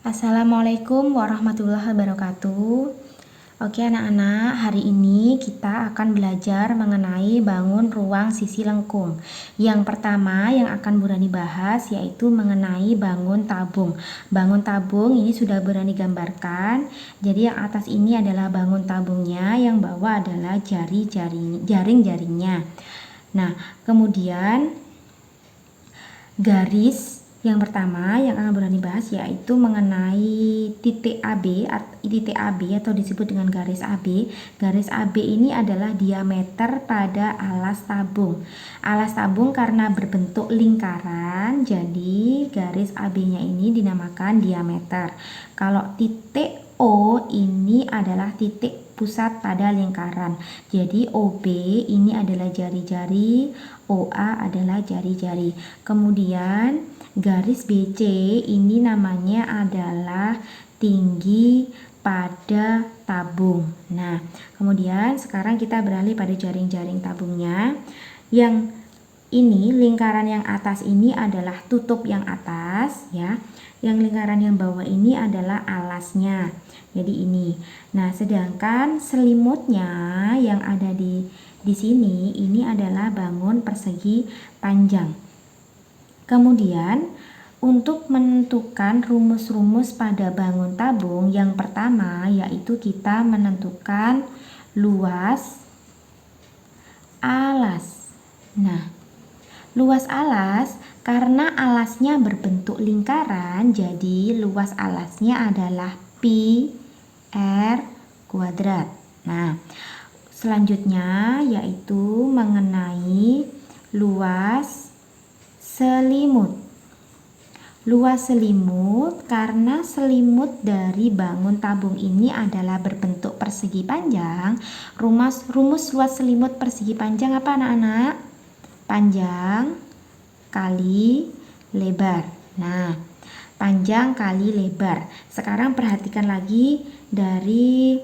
Assalamualaikum warahmatullahi wabarakatuh. Oke anak-anak, hari ini kita akan belajar mengenai bangun ruang sisi lengkung. Yang pertama yang akan Burani bahas yaitu mengenai bangun tabung. Bangun tabung ini sudah Burani gambarkan. Jadi yang atas ini adalah bangun tabungnya, yang bawah adalah jaring-jaringnya. Nah, kemudian garis yang pertama yang akan Burani bahas yaitu mengenai titik AB atau disebut dengan garis AB. Garis AB ini adalah diameter pada alas tabung. Alas tabung karena berbentuk lingkaran, jadi garis AB-nya ini dinamakan diameter. Kalau titik O ini adalah titik pusat pada lingkaran. Jadi OB ini adalah jari-jari, OA adalah jari-jari. Kemudian garis BC ini namanya adalah tinggi pada tabung. Nah, kemudian sekarang kita beralih pada jaring-jaring tabungnya. Yang ini lingkaran yang atas ini adalah tutup yang atas ya. Yang lingkaran yang bawah ini adalah alasnya. Jadi ini. Nah, sedangkan selimutnya yang ada di sini ini adalah bangun persegi panjang. Kemudian untuk menentukan rumus-rumus pada bangun tabung, yang pertama yaitu kita menentukan luas alas. Nah, luas alas karena alasnya berbentuk lingkaran, jadi luas alasnya adalah pi r kuadrat. Nah, selanjutnya yaitu mengenai luas selimut. Luas selimut karena selimut dari bangun tabung ini adalah berbentuk persegi panjang. Rumus luas selimut persegi panjang apa anak-anak? Panjang kali lebar. Nah, panjang kali lebar. Sekarang perhatikan lagi dari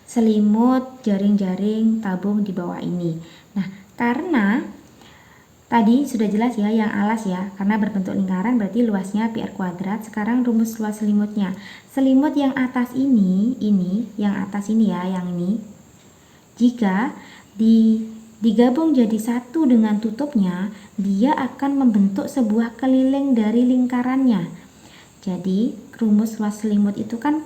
selimut jaring-jaring tabung di bawah ini. Nah, karena tadi sudah jelas ya yang alas ya, karena berbentuk lingkaran berarti luasnya pi r kuadrat. Sekarang rumus luas selimutnya. Selimut yang atas ini yang atas ini ya, yang ini. Jika digabung jadi satu dengan tutupnya, dia akan membentuk sebuah keliling dari lingkarannya. Jadi rumus luas selimut itu kan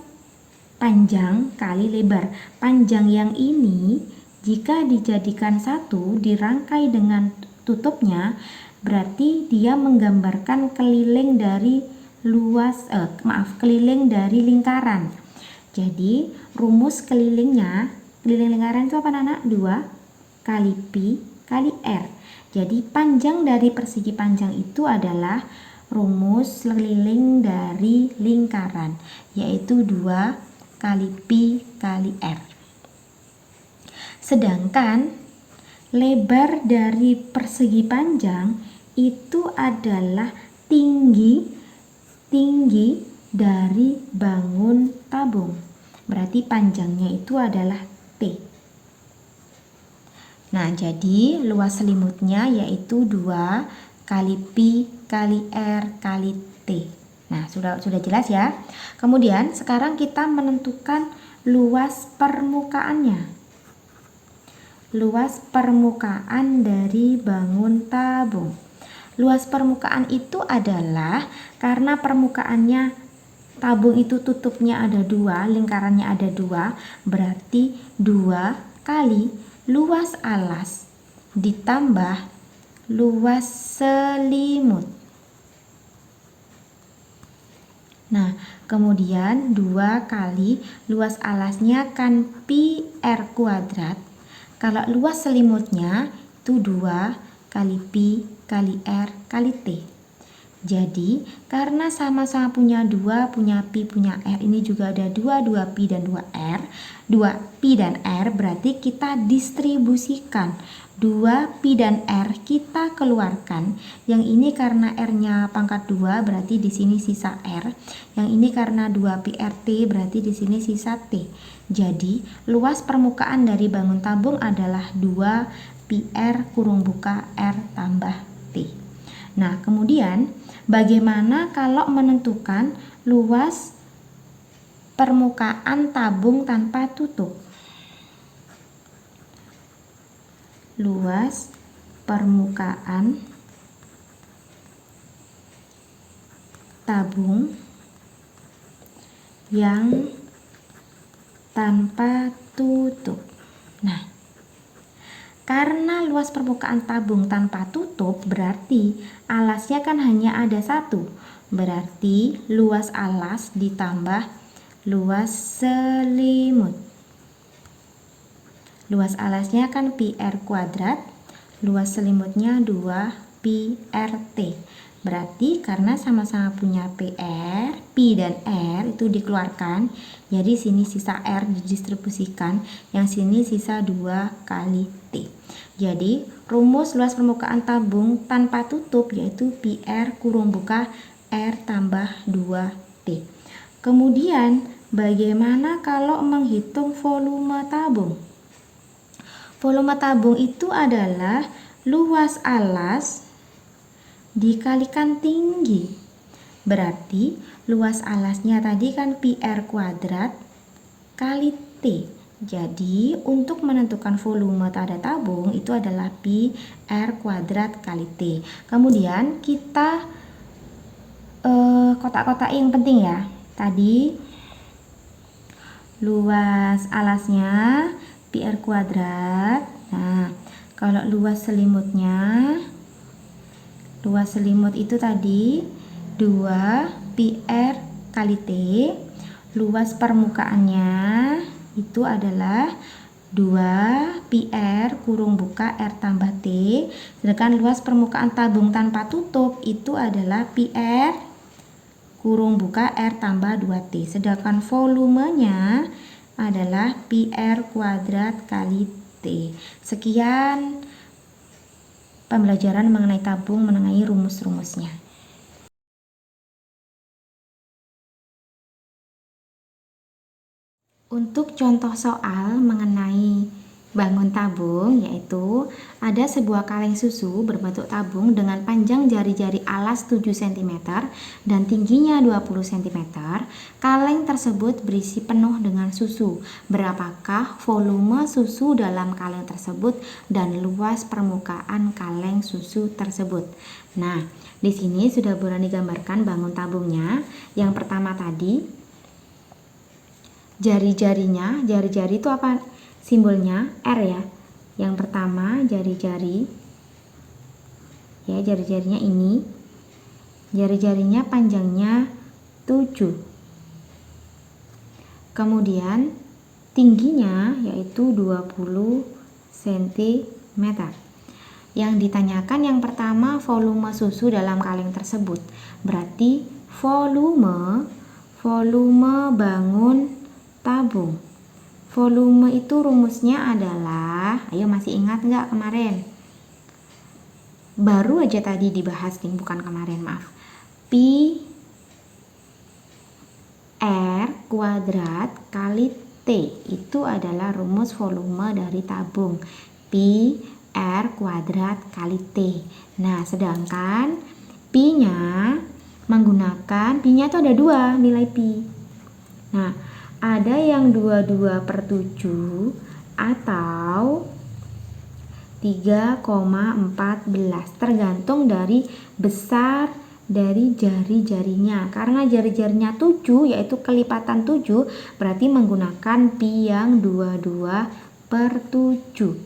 panjang kali lebar. Panjang yang ini jika dijadikan satu dirangkai dengan tutupnya, berarti dia menggambarkan keliling dari keliling dari lingkaran. Jadi rumus keliling lingkaran itu apa anak? 2 kali pi kali r. Jadi panjang dari persegi panjang itu adalah rumus keliling dari lingkaran, yaitu 2 kali pi kali r. Sedangkan lebar dari persegi panjang itu adalah tinggi dari bangun tabung. Berarti panjangnya itu adalah T. Nah, jadi luas selimutnya yaitu 2 kali pi kali r kali T. Nah, sudah jelas ya. Kemudian sekarang kita menentukan luas permukaannya. Luas permukaan dari bangun tabung. Luas permukaan itu adalah karena permukaannya tabung itu tutupnya ada 2, lingkarannya ada 2, berarti 2 kali luas alas ditambah luas selimut. Nah, kemudian 2 kali luas alasnya kan pi r kuadrat. Kalau luas selimutnya itu 2 kali pi kali r kali T. Jadi, karena sama-sama punya 2, punya pi, punya r, ini juga ada 2 pi dan 2 r. 2 pi dan r berarti kita distribusikan. 2 pi dan r kita keluarkan. Yang ini karena r-nya pangkat 2 berarti di sini sisa r. Yang ini karena 2 pi r t berarti di sini sisa t. Jadi, luas permukaan dari bangun tabung adalah 2 pi r kurung buka r tambah t. Nah, kemudian bagaimana kalau menentukan luas permukaan tabung tanpa tutup. Luas permukaan tabung yang tanpa tutup. Nah, karena luas permukaan tabung tanpa tutup berarti alasnya kan hanya ada satu. Berarti luas alas ditambah luas selimut. Luas alasnya kan pi r kuadrat, luas selimutnya 2 pi r t. Berarti karena sama-sama punya PR, pi dan R itu dikeluarkan, jadi sini sisa R didistribusikan, yang sini sisa 2 kali T. Jadi rumus luas permukaan tabung tanpa tutup yaitu PR kurung buka R tambah 2T. Kemudian bagaimana kalau menghitung volume tabung? Volume tabung itu adalah luas alas dikalikan tinggi. Berarti luas alasnya tadi kan pi r kuadrat kali T. Jadi untuk menentukan volume pada tabung itu adalah pi r kuadrat kali T. Kemudian kita kotak-kotak yang penting ya. Tadi luas alasnya pi r kuadrat. Nah, kalau luas selimutnya, luas selimut itu tadi 2 pi r kali T. Luas permukaannya itu adalah 2 pi r kurung buka R tambah T. Sedangkan luas permukaan tabung tanpa tutup itu adalah pi r kurung buka R tambah 2T. Sedangkan volumenya adalah pi r kuadrat kali T. Sekian pembelajaran mengenai tabung mengenai rumus-rumusnya. Untuk contoh soal mengenai bangun tabung, yaitu ada sebuah kaleng susu berbentuk tabung dengan panjang jari-jari alas 7 cm dan tingginya 20 cm. Kaleng tersebut berisi penuh dengan susu. Berapakah volume susu dalam kaleng tersebut dan luas permukaan kaleng susu tersebut? Nah, di sini sudah boleh digambarkan bangun tabungnya. Yang pertama tadi, jari-jarinya, jari-jari itu apa? Simbolnya R ya. Yang pertama jari-jari, ya jari-jarinya ini, jari-jarinya panjangnya 7. Kemudian tingginya yaitu 20 cm. Yang ditanyakan yang pertama volume susu dalam kaleng tersebut. Berarti volume bangun tabung. Volume itu rumusnya adalah, ayo masih ingat nggak kemarin? Baru aja tadi dibahas nih, bukan kemarin, maaf. Pi R kuadrat kali T itu adalah rumus volume dari tabung. Pi R kuadrat kali T. Nah, sedangkan pi-nya menggunakan, pi-nya itu ada 2 nilai pi. Nah, ada yang 22/7 atau 3,14 tergantung dari besar dari jari-jarinya. Karena jari-jarinya 7 yaitu kelipatan 7 berarti menggunakan pi yang 22/7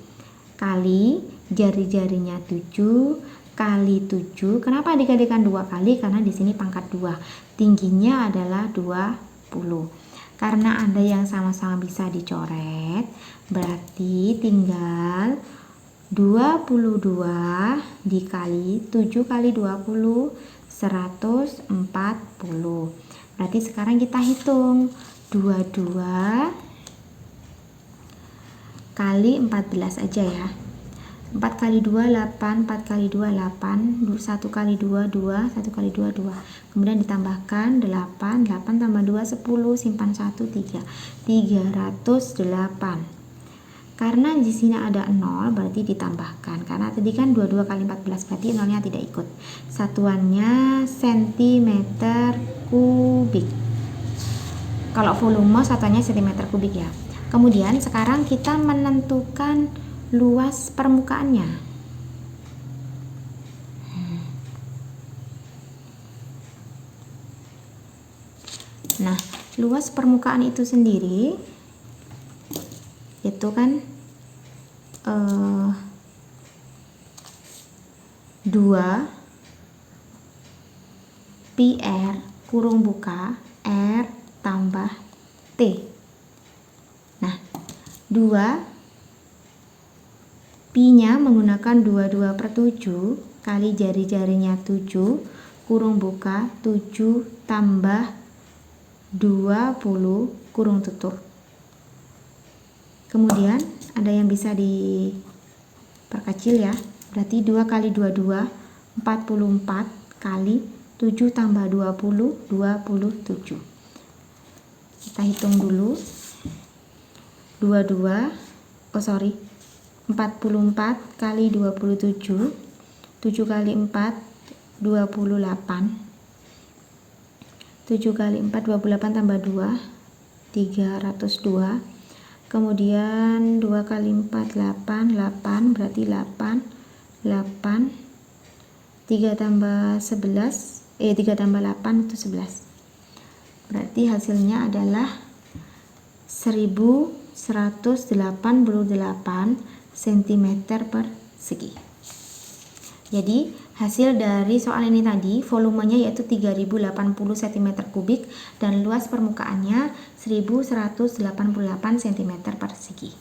kali jari-jarinya 7 kali 7. Kenapa dikalikan 2 kali? Karena di sini pangkat 2. Tingginya adalah 20. Karena ada yang sama-sama bisa dicoret, berarti tinggal 22 dikali 7 kali 20, 140. Berarti sekarang kita hitung 22 kali 14 aja ya. 4 kali 2 8, 4 kali 2 8, 1 kali 2 2, 1 kali 2 2. Kemudian ditambahkan 8, 8 tambah 2 10, simpan 1 3. 308. Karena di sini ada 0 berarti ditambahkan. Karena tadi kan 22 kali 14 berarti nolnya tidak ikut. Satuannya sentimeter kubik. Kalau volume satuannya sentimeter kubik ya. Kemudian sekarang kita menentukan luas permukaannya. Nah, luas permukaan itu sendiri itu kan 2 PR kurung buka R tambah T. Nah, 2 Pi-nya menggunakan 22/7 kali jari-jarinya 7 kurung buka 7 tambah 20 kurung tutup. Kemudian ada yang bisa diperkecil ya. Berarti 2 kali 22 44 kali 7 tambah 20 27. Kita hitung dulu. 44 kali 27, 7 kali 4 28, 7 kali 4 28 tambah 2 302. Kemudian 2 kali 4 8 berarti 8 3 tambah 11 3 tambah 8 itu 11. Berarti hasilnya adalah 1188 cm persegi. Jadi hasil dari soal ini tadi volumenya yaitu 3080 cm kubik dan luas permukaannya 1188 cm persegi.